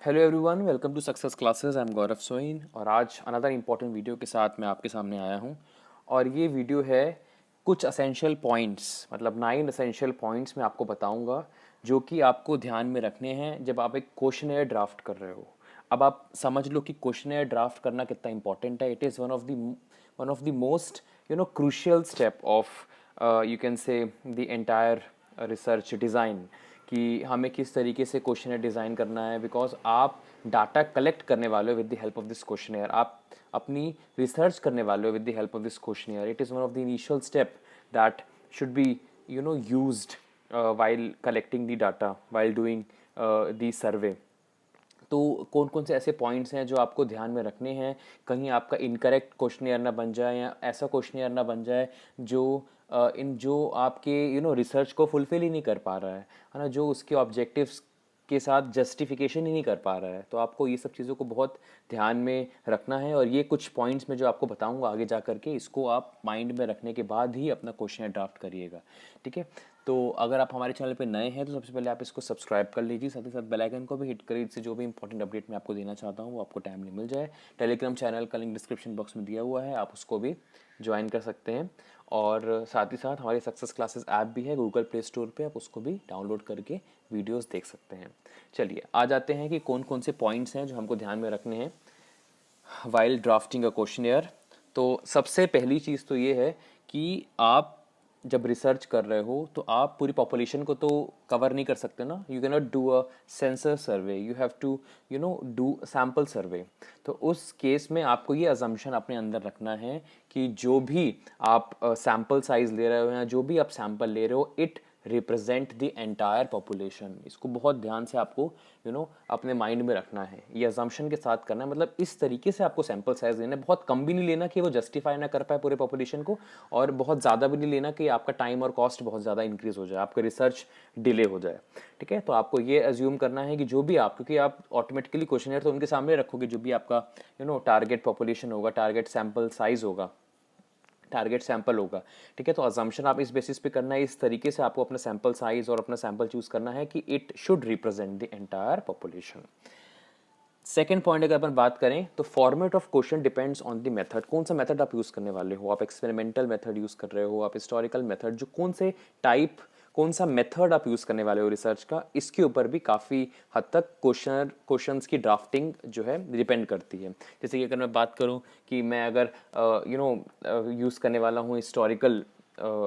Hello everyone, welcome to success classes. I am Gaurav Soin और आज another important video के साथ मैं आपके सामने आया हूँ। और ये वीडियो है कुछ असेंशियल पॉइंट्स, मतलब 9 असेंशियल पॉइंट्स मैं आपको बताऊँगा जो कि आपको ध्यान में रखने हैं जब आप एक क्वेश्चनेयर ड्राफ्ट कर रहे हो। अब आप समझ लो कि क्वेश्चनेयर ड्राफ्ट करना कितना इंपॉर्टेंट है। It is one of the most crucial step of you can say the entire research design, कि हमें किस तरीके से क्वेश्चनर डिज़ाइन करना है। बिकॉज आप डाटा कलेक्ट करने वाले हो with the help of this questionnaire, आप अपनी रिसर्च करने वाले हो with the help of this questionnaire. It is one of the initial step that should be used while collecting the data, while doing the survey। तो कौन कौन से ऐसे पॉइंट्स हैं जो आपको ध्यान में रखने हैं, कहीं आपका इनकरेक्ट क्वेश्चनियर ना बन जाए या ऐसा क्वेश्चनियर ना बन जाए जो जो आपके रिसर्च को फुलफिल ही नहीं कर पा रहा है ना, जो उसके ऑब्जेक्टिव्स के साथ जस्टिफिकेशन ही नहीं कर पा रहा है। तो आपको ये सब चीज़ों को बहुत ध्यान में रखना है और ये कुछ पॉइंट्स में जो आपको बताऊंगा आगे जा करके, इसको आप माइंड में रखने के बाद ही अपना क्वेश्चन ड्राफ्ट करिएगा। ठीक है, तो अगर आप हमारे चैनल पे नए हैं तो सबसे पहले आप इसको सब्सक्राइब कर लीजिए, साथ ही साथ बेल आइकन को भी हिट करिए, इससे जो भी इंपॉर्टेंट अपडेट मैं आपको देना चाहता हूँ वो आपको टाइमली मिल जाए। टेलीग्राम चैनल का लिंक डिस्क्रिप्शन बॉक्स में दिया हुआ है, आप उसको भी ज्वाइन कर सकते हैं। और साथ ही साथ हमारी सक्सेस क्लासेस ऐप भी है गूगल प्ले स्टोर पे, आप उसको भी डाउनलोड करके वीडियोस देख सकते हैं। चलिए आ जाते हैं कि कौन कौन से पॉइंट्स हैं जो हमको ध्यान में रखने हैं वाइल ड्राफ्टिंग अ क्वेश्चनियर। तो सबसे पहली चीज़ तो ये है कि आप जब रिसर्च कर रहे हो तो आप पूरी पॉपुलेशन को तो कवर नहीं कर सकते ना। You can not do a census survey, you have to do sample survey. तो उस केस में आपको ये अजम्पशन अपने अंदर रखना है कि जो भी आप सैम्पल साइज ले रहे हो या जो भी आप सैम्पल ले रहे हो, it represent the entire population. इसको बहुत ध्यान से आपको अपने माइंड में रखना है, ये अजम्पशन के साथ करना है। मतलब इस तरीके से आपको सैंपल साइज लेना है, बहुत कम भी नहीं लेना कि वो जस्टिफाई ना कर पाए पूरे पॉपुलेशन को, और बहुत ज़्यादा भी नहीं लेना कि आपका टाइम और कॉस्ट बहुत ज़्यादा इंक्रीज हो जाए, आपका रिसर्च डिले हो जाए। ठीक है, तो आपको ये अज्यूम करना है कि जो भी आप, क्योंकि आप ऑटोमेटिकली क्वेश्चनर तो उनके सामने रखोगे जो भी आपका टारगेट पॉपुलेशन होगा, टारगेट सैंपल साइज होगा, टारगेट सैंपल होगा। ठीक है, तो अजम्पशन आप इस बेसिस पे करना है, इस तरीके से आपको अपना सैंपल साइज और अपना सैंपल चूज करना है कि it should represent the entire population. Second point अगर अपन बात करें तो format of question depends on the method. कौन सा मेथड आप यूज करने वाले हो, आप एक्सपेरिमेंटल मेथड यूज कर रहे हो, आप हिस्टोरिकल मेथड, जो कौन से टाइप, कौन सा मेथड आप यूज करने वाले हो रिसर्च का, इसके ऊपर भी काफी हद तक क्वेश्चंस की ड्राफ्टिंग जो है डिपेंड करती है। जैसे कि अगर मैं बात करूं कि मैं अगर यूज करने वाला हूं हिस्टोरिकल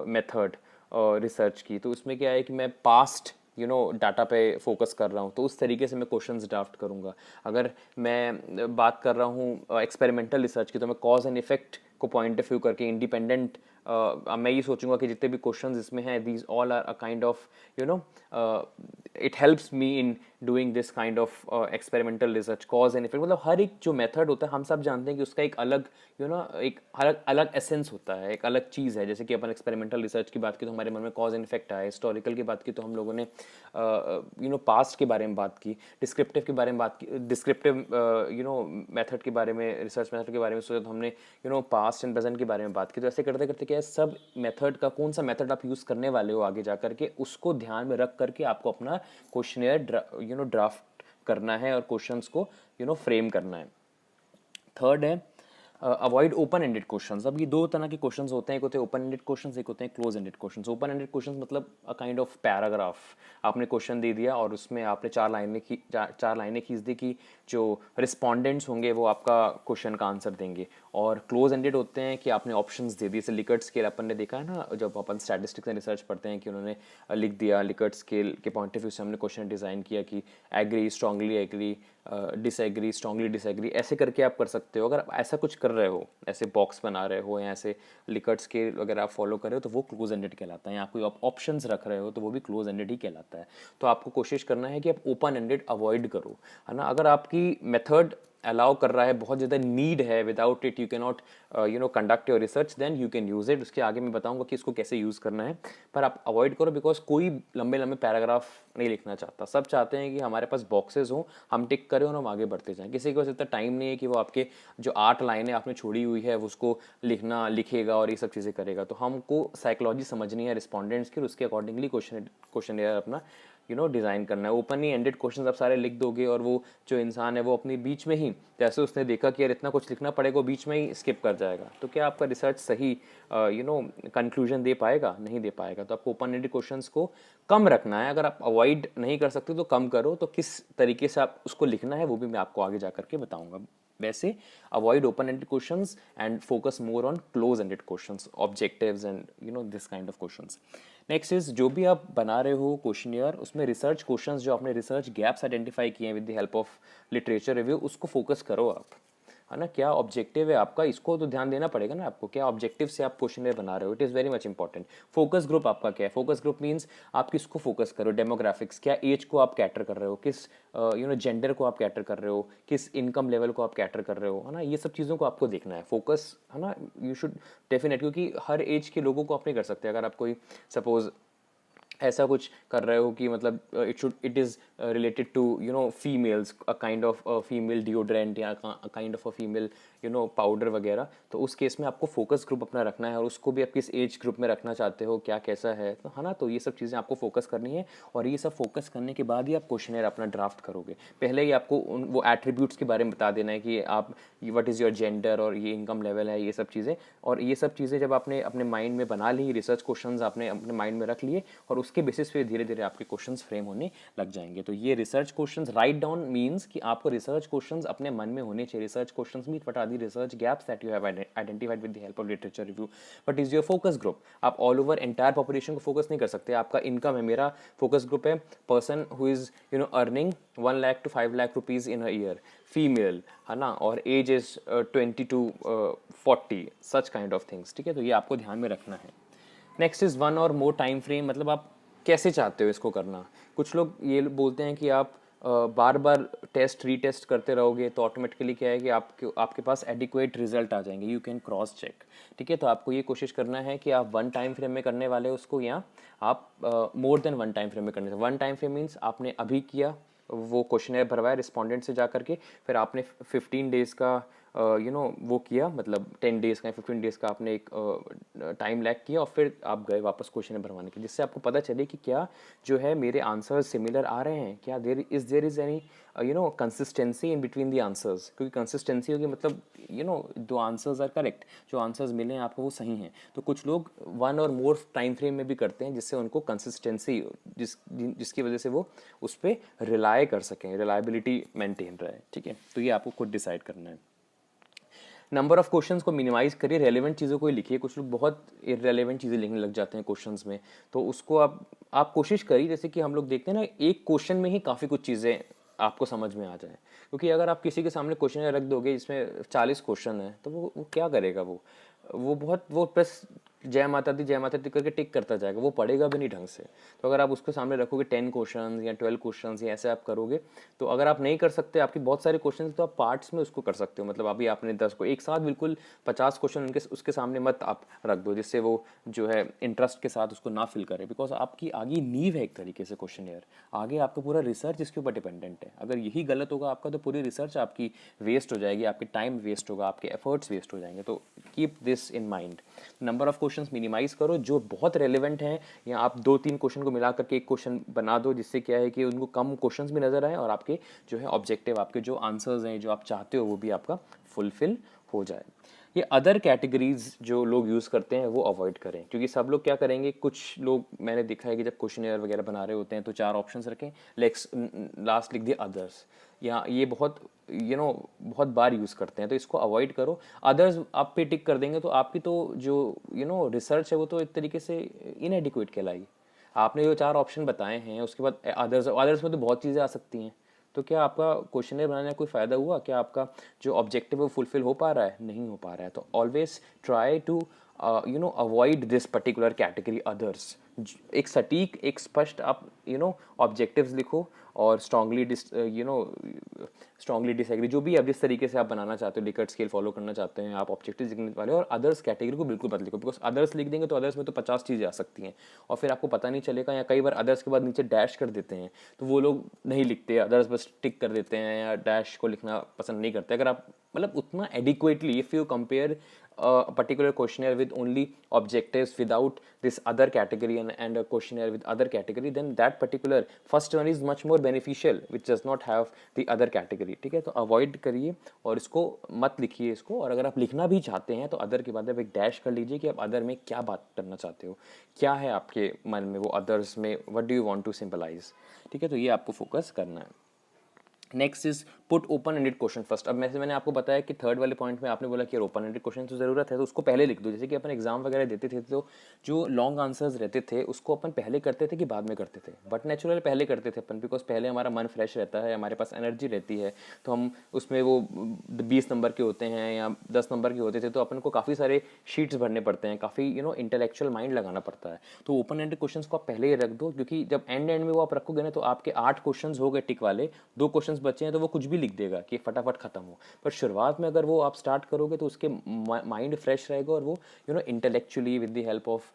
मेथड रिसर्च की, तो उसमें क्या है कि मैं पास्ट डाटा पे फोकस कर रहा हूँ, तो उस तरीके से मैं क्वेश्चंस ड्राफ्ट करूँगा। अगर मैं बात कर रहा हूँ एक्सपेरिमेंटल रिसर्च की, तो मैं कॉज एंड इफेक्ट को पॉइंट ऑफ व्यू करके इंडिपेंडेंट मैं ये सोचूंगा कि जितने भी क्वेश्चंस इसमें हैं, these all are a kind of it helps me in doing this kind of experimental research, cause and effect. मतलब हर एक जो मेथड होता है, हम सब जानते हैं कि उसका एक अलग एक अलग अलग एसेंस होता है, एक अलग चीज़ है। जैसे कि अपन एक्सपेरिमेंटल रिसर्च की बात की तो हमारे मन में कॉज एंड इफेक्ट आया, हिस्टोरिकल की बात की तो हम लोगों ने पास्ट के बारे में बात की, डिस्क्रिप्टिव के बारे में बात की, डिस्क्रिप्टिव मेथड के बारे में, रिसर्च मेथड के बारे में सोचा तो हमने पास्ट एंड प्रेजेंट के बारे में बात की। तो ऐसे करते करते क्या है, सब मेथड का कौन सा मेथड आप यूज़ करने वाले हो आगे जा करके, उसको ध्यान में रख करके आपको अपना क्वेश्चनियर ड्राफ्ट करना है और क्वेश्चंस को फ्रेम करना है। थर्ड है अवॉइड ओपन एंडेड क्वेश्चंस। अब ये दो तरह के क्वेश्चंस होते हैं, एक होते हैं ओपन एंडेड क्वेश्चंस, एक होते हैं close ended questions. Open ended questions मतलब अ काइंड ऑफ पैराग्राफ, आपने क्वेश्चन दे दिया और उसमें आपने चार लाइनें खींच दी कि जो रिस्पोंडेंट्स होंगे वो आपका क्वेश्चन का आंसर देंगे। और क्लोज एंडेड होते हैं कि आपने ऑप्शंस दे दिए, जैसे लिकर्ट स्केल अपन ने देखा है ना, जब अपन स्टैटिस्टिक्स एंड रिसर्च पढ़ते हैं कि उन्होंने लिख दिया लिकर्ट स्केल के पॉइंट ऑफ व्यू से हमने क्वेश्चन डिज़ाइन किया कि agree, strongly agree, disagree, strongly disagree, ऐसे करके आप कर सकते हो। अगर आप ऐसा कुछ कर रहे हो, ऐसे बॉक्स बना रहे हो या ऐसे लिकर्ट स्केल वगैरह आप फॉलो कर रहे हो, तो वो क्लोज एंडेड कहलाता है। या कोई आप ऑप्शंस रख रहे हो तो वो भी क्लोज एंडेड ही कहलाता है। तो आपको कोशिश करना है कि आप ओपन एंडेड अवॉइड करो, है ना। अगर आपकी मेथड अलाउ कर रहा है, बहुत ज़्यादा नीड है, without it you can not conduct your research, then you can use it. उसके आगे मैं बताऊंगा कि इसको कैसे यूज़ करना है, पर आप अवॉइड करो। बिकॉज कोई लंबे लंबे पैराग्राफ नहीं लिखना चाहता, सब चाहते हैं कि हमारे पास बॉक्सेस हों, हम टिक करें और हम आगे बढ़ते जाएं। किसी के पास इतना टाइम नहीं है कि वो आपके जो 8 लाइनें आपने छोड़ी हुई है उसको लिखेगा और ये सब चीज़ें करेगा। तो हमको साइकोलॉजी समझनी है रिस्पॉन्डेंट्स की, और उसके अकॉर्डिंगली क्वेश्चन अपना डिज़ाइन करना है। ओपनली एंडेड क्वेश्चंस आप सारे लिख दोगे और वो जो इंसान है वो अपने बीच में ही, जैसे उसने देखा कि यार इतना कुछ लिखना पड़ेगा, वो बीच में ही स्किप कर जाएगा। तो क्या आपका रिसर्च सही कंक्लूजन दे पाएगा? नहीं दे पाएगा। तो आपको ओपन एंडेड क्वेश्चंस को कम रखना है। अगर आप अवॉइड नहीं कर सकते तो कम करो। तो किस तरीके से आप उसको लिखना है वो भी मैं आपको आगे जा करके बताऊंगा। वैसे avoid open ended questions and focus more on close ended questions, objectives and this kind of questions. Next is, जो भी आप बना रहे हो क्वेश्चनियर, उसमें रिसर्च क्वेश्चंस जो आपने रिसर्च गैप्स आइडेंटिफाई किए हैं with the help of literature review, उसको फोकस करो आप, है ना। क्या ऑब्जेक्टिव है आपका, इसको तो ध्यान देना पड़ेगा ना आपको। क्या ऑब्जेक्टिव से आप क्वेश्चनियर बना रहे हो, it is very much important. Focus group आपका क्या है? फोकस ग्रुप मीन्स आप किसको फोकस करो, डेमोग्राफिक्स, क्या एज को आप कैटर कर रहे हो, किस जेंडर को आप कैटर कर रहे हो, किस इनकम लेवल को आप कैटर कर रहे हो, है ना। ये सब चीज़ों को आपको देखना है, फोकस, है ना। यू शुड डेफिनेट, क्योंकि हर एज के लोगों को आप नहीं कर सकते। अगर आप कोई सपोज ऐसा कुछ कर रहे हो कि मतलब it is related to females, a kind of female deodorant या kind of a female powder वगैरह, तो उस केस में आपको फोकस ग्रुप अपना रखना है और उसको भी आप किस एज ग्रुप में रखना चाहते हो, क्या कैसा है, तो है ना। तो ये सब चीज़ें आपको फोकस करनी है और ये सब फोकस करने के बाद ही आप क्वेश्चनर अपना ड्राफ्ट करोगे। पहले ही आपको वो एट्रीब्यूट्स के बारे में बता देना है कि आप व्हाट इज़ योर जेंडर और ये इनकम लेवल है, ये सब चीज़ें। और ये सब चीज़ें जब आपने अपने माइंड में बना ली, रिसर्च क्वेश्चंस आपने अपने माइंड में रख लिए और उसके बेसिस पे धीरे धीरे आपके क्वेश्चंस फ्रेम होने लग जाएंगे। तो ये research questions write down means कि आपको रिसर्च क्वेश्चंस अपने मन में होने चाहिए। Research questions mean what are the research gaps that you have identified with the help of literature review. But is your focus group, आप ऑल ओवर एंटायर पॉपुलेशन को focus नहीं कर सकते। आपका इनकम है, मेरा फोकस ग्रुप है person who is earning 1 lakh to 5 lakh rupees in a year, female, है ना, और age is 20 to 40, such kind of things. ठीक है, तो ये आपको ध्यान में रखना है। नेक्स्ट इज वन और मोर टाइम फ्रेम, मतलब आप कैसे चाहते हो इसको करना। कुछ लोग ये बोलते हैं कि आप बार बार टेस्ट रीटेस्ट करते रहोगे तो ऑटोमेटिकली क्या है कि आपके पास एडिक्वेट रिजल्ट आ जाएंगे, यू कैन क्रॉस चेक। ठीक है, तो आपको ये कोशिश करना है कि आप वन टाइम फ्रेम में करने वाले हो उसको, या आप more than one time frame में करने से। वन टाइम फ्रेम मीन्स आपने अभी किया, वो क्वेश्चन भरवाया रिस्पोंडेंट से जा करके, फिर आपने 15 डेज़ का वो किया, मतलब 10 डेज़ का 15 डेज़ का आपने एक टाइम लैग किया और फिर आप गए वापस क्वेश्चन भरवाने के, जिससे आपको पता चले कि क्या जो है मेरे आंसर्स सिमिलर आ रहे हैं, क्या there is any consistency in between the answers. क्योंकि कंसिस्टेंसी होगी मतलब दो आंसर्स आर करेक्ट, जो आंसर्स मिले हैं आपको वो सही हैं। तो कुछ लोग वन और मोर टाइम फ्रेम में भी करते हैं, जिससे उनको कंसिस्टेंसी जिसकी वजह से वो उस पर रिलाई कर सकें, रिलायबिलिटी मेंटेन रहे। ठीक है, तो ये आपको खुद डिसाइड करना है। नंबर ऑफ क्वेश्चंस को मिनिमाइज करिए, रेलेवेंट चीज़ों को ही लिखिए। कुछ लोग बहुत इरेलीवेंट चीज़ें लिखने लग जाते हैं क्वेश्चंस में, तो उसको आप कोशिश करिए, जैसे कि हम लोग देखते हैं ना, एक क्वेश्चन में ही काफ़ी कुछ चीज़ें आपको समझ में आ जाए। क्योंकि अगर आप किसी के सामने क्वेश्चन रख दोगे जिसमें 40 क्वेश्चन है, तो वो क्या करेगा, वो बस जय माता दी करके टिक करता जाएगा, वो पढ़ेगा भी नहीं ढंग से। तो अगर आप उसके सामने रखोगे 10 क्वेश्चन या 12 क्वेश्चन या ऐसे आप करोगे, तो अगर आप नहीं कर सकते, आपकी बहुत सारे क्वेश्चन, तो आप पार्ट्स में उसको कर सकते हो। मतलब अभी आपने 10 को एक साथ बिल्कुल 50 क्वेश्चन उनके उसके सामने मत आप रख दो, जिससे वो जो है इंटरेस्ट के साथ उसको ना फिल करे। बिकॉज आपकी आगे नींव है एक तरीके से क्वेश्चन, आगे आपका पूरा रिसर्च इसके ऊपर डिपेंडेंट है। अगर यही गलत होगा आपका, तो पूरी रिसर्च आपकी वेस्ट हो जाएगी, आपके टाइम वेस्ट होगा, आपके एफर्ट्स वेस्ट हो जाएंगे। तो keep this in mind. Number of questions minimize करो, जो बहुत रेलेवेंट हैं, या आप 2-3 क्वेश्चन को मिला करके एक क्वेश्चन बना दो, जिससे क्या है कि उनको कम क्वेश्चंस भी नजर आए और आपके जो है ऑब्जेक्टिव, आपके जो आंसर्स हैं जो आप चाहते हो वो भी आपका फुलफिल हो जाए। ये अदर कैटेगरीज जो लोग यूज़ करते हैं वो अवॉइड करें, क्योंकि सब लोग क्या करेंगे, कुछ लोग मैंने देखा है कि जब क्वेश्चन वगैरह बना रहे होते हैं तो 4 ऑप्शंस रखें, लास्ट लिख दिए अदर्स, या ये बहुत बहुत बार यूज़ करते हैं, तो इसको अवॉइड करो। अदर्स आप पे टिक कर देंगे तो आपकी तो जो रिसर्च है वो तो एक तरीके से इनएडिक्वेट कहलाएगी। आपने जो 4 ऑप्शन बताए हैं उसके बाद अदर्स में तो बहुत चीज़ें आ सकती हैं, तो क्या आपका क्वेश्चनर बनाने का कोई फ़ायदा हुआ? क्या आपका जो ऑब्जेक्टिव है वो फुलफिल हो पा रहा है? नहीं हो पा रहा है। तो always try to avoid this particular category others. एक सटीक, एक स्पष्ट आप ऑब्जेक्टिव्स लिखो और स्ट्रांगली डिसएग्री, जो भी आप जिस तरीके से आप बनाना चाहते हो, लिकर्ट स्केल फॉलो करना चाहते हैं, आप ऑब्जेक्टिव लिखने वाले हो। और अदर्स कैटेगरी को बिल्कुल मत लिखो, बिकॉज अदर्स लिख देंगे तो अदर्स में तो 50 चीज़ें आ सकती हैं और फिर आपको पता नहीं चलेगा, या कई बार अदर्स के बाद नीचे डैश कर देते हैं तो वो लोग नहीं लिखते, अदर्स बस टिक कर देते हैं या डैश को लिखना पसंद नहीं करते। अगर आप मतलब उतना adequately, if you compare a particular questionnaire with only objectives without this other category and a questionnaire with other category, then that particular first one is much more beneficial which does not have the other category। ठीक है, तो avoid करिए और इसको मत लिखिए इसको। और अगर आप लिखना भी चाहते हैं तो अदर के बाद आप एक डैश कर लीजिए कि आप अदर में क्या बात करना चाहते हो, क्या है आपके मन में वो अदर्स में, what do you want to simplify. ठीक है, तो ये आपको फोकस करना है। Next is put open ended question first. अब मैंने आपको बताया कि थर्ड वाले पॉइंट में आपने बोला कि ओपन एंडेड क्वेश्चन तो ज़रूरत है तो उसको पहले लिख दो। जैसे कि अपन एग्जाम वगैरह देते थे तो जो लॉन्ग आंसर्स रहते थे उसको अपन पहले करते थे कि बाद में करते थे, बट नेचुरल पहले करते थे अपन, बिकॉज पहले हमारा मन फ्रेश रहता है, हमारे पास एनर्जी रहती है, तो हम उसमें वो 20 नंबर के होते हैं या 10 नंबर के होते थे तो अपन को काफ़ी सारे शीट्स भरने पड़ते हैं, काफ़ी इंटेलेक्चुअल माइंड लगाना पड़ता है। तो ओपन एंडेड क्वेश्चन को आप पहले ही रख दो, क्योंकि जब एंड में वो आप रखोगे ना तो आपके 8 क्वेश्चन हो गए टिक वाले, 2 क्वेश्चन बचे हैं तो वो कुछ भी लिख देगा कि फटाफट खत्म हो। पर शुरुआत में अगर वो आप स्टार्ट करोगे तो उसके माइंड फ्रेश रहेगा और वो intellectually with the help of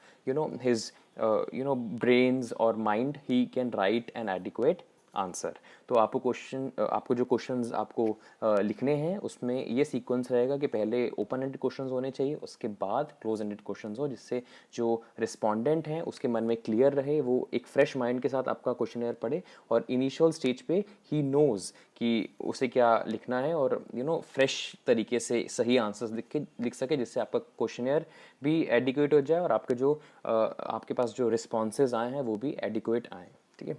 his brains और mind he can write an adequate answer. तो आपको जो क्वेश्चंस आपको लिखने हैं उसमें ये सीक्वेंस रहेगा कि पहले ओपन एंडेड क्वेश्चंस होने चाहिए, उसके बाद क्लोज एंडेड क्वेश्चंस हो, जिससे जो रिस्पोंडेंट हैं उसके मन में क्लियर रहे, वो एक फ्रेश माइंड के साथ आपका क्वेश्चनर पढ़े और इनिशियल स्टेज पे ही नोज़ कि उसे क्या लिखना है और फ्रेश तरीके से सही आंसर्स लिख सके, जिससे आपका क्वेश्चनर भी एडिक्वेट हो जाए और आपके पास जो रिस्पॉन्सेज आए हैं वो भी एडिक्वेट आए। ठीक है,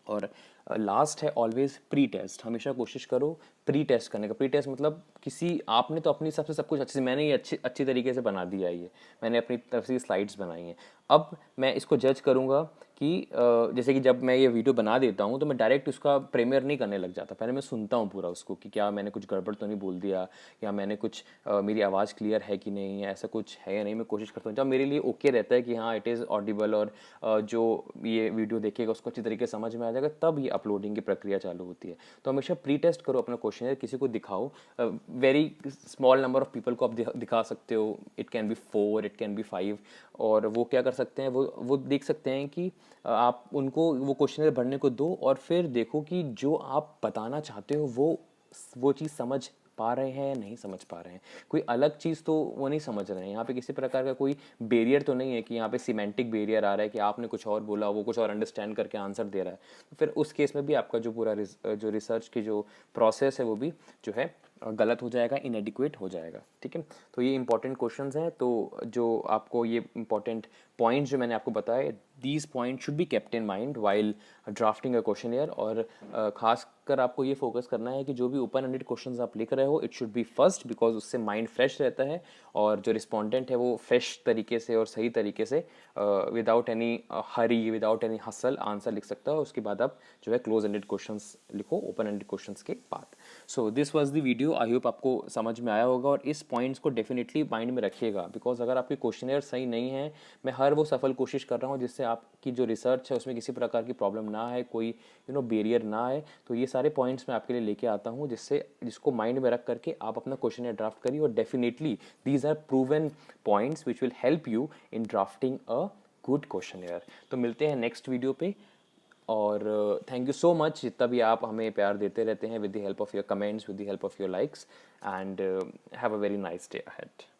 और लास्ट है ऑलवेज प्री टेस्ट। हमेशा कोशिश करो प्री टेस्ट करने का। प्री टेस्ट मतलब किसी आपने तो अपनी हिसाब से सब कुछ अच्छे से, मैंने ये अच्छी तरीके से बना दिया है, ये मैंने अपनी तरफ से स्लाइड्स बनाई हैं, अब मैं इसको जज करूँगा कि जैसे कि जब मैं ये वीडियो बना देता हूँ तो मैं डायरेक्ट उसका प्रीमियर नहीं करने लग जाता, पहले मैं सुनता हूँ पूरा उसको कि क्या मैंने कुछ गड़बड़ तो नहीं बोल दिया, या मैंने कुछ मेरी आवाज़ क्लियर है कि नहीं, या ऐसा कुछ है या नहीं। मैं कोशिश करता हूँ जब मेरे लिए ओके रहता है कि हाँ इट इज़ ऑडिबल और जो ये वीडियो देखेगा उसको अच्छी तरीके से समझ में आ जाएगा, तब ये अपलोडिंग की प्रक्रिया चालू होती है। तो हमेशा प्री टेस्ट करो अपना क्वेश्चन, किसी को दिखाओ, very small number of people को आप दिखा सकते हो, it can be 4, it can be 5, और वो क्या कर सकते हैं, वो देख सकते हैं कि आप उनको वो क्वेश्चन भरने को दो और फिर देखो कि जो आप बताना चाहते हो वो चीज़ समझ पा रहे हैं या नहीं समझ पा रहे हैं। कोई अलग चीज़ तो वो नहीं समझ रहे हैं, यहाँ पे किसी प्रकार का कोई बैरियर तो नहीं है कि यहाँ पे सिमेंटिक बैरियर आ रहा है कि आपने कुछ और बोला, वो कुछ और अंडरस्टैंड करके आंसर दे रहा है। तो फिर उस केस में भी आपका जो पूरा जो रिसर्च की जो प्रोसेस है वो भी जो है गलत हो जाएगा, इनएडिक्वेट हो जाएगा। ठीक है, तो ये इंपॉर्टेंट क्वेश्चंस हैं। तो जो आपको ये इंपॉर्टेंट पॉइंट्स जो मैंने आपको बताए, these point should be kept in mind while drafting a questionnaire. और खासकर आपको ये फोकस करना है कि जो भी ओपन एंडेड क्वेश्चंस आप लिख रहे हो it should be first, because उससे माइंड फ्रेश रहता है और जो रिस्पोंडेंट है वो फ्रेश तरीके से और सही तरीके से विदाउट एनी हरी, विदाउट एनी हसल आंसर लिख सकता है। उसके बाद आप जो है क्लोज एंडेड क्वेश्चंस लिखो ओपन एंडेड क्वेश्चंस के बाद। So this was the video, I hope आपको समझ में आया होगा और इस पॉइंट्स को डेफिनेटली माइंड में रखिएगा, बिकॉज अगर आपके क्वेश्चनियर सही नहीं है, मैं हर वो सफल कोशिश कर रहा हूँ जिससे आपकी जो रिसर्च है उसमें किसी प्रकार की प्रॉब्लम ना आए, कोई बैरियर ना आए। तो ये सारे पॉइंट्स मैं आपके लिए लेके आता हूँ जिसको माइंड में रख करके आप अपना क्वेश्चनियर ड्राफ्ट करिए, और definitely these are proven points which will help you in drafting a good questionnaire. तो मिलते हैं नेक्स्ट वीडियो पे, और थैंक यू सो मच जितना भी आप हमें प्यार देते रहते हैं, with the help of your comments, with the help of your likes, and have a very nice day ahead.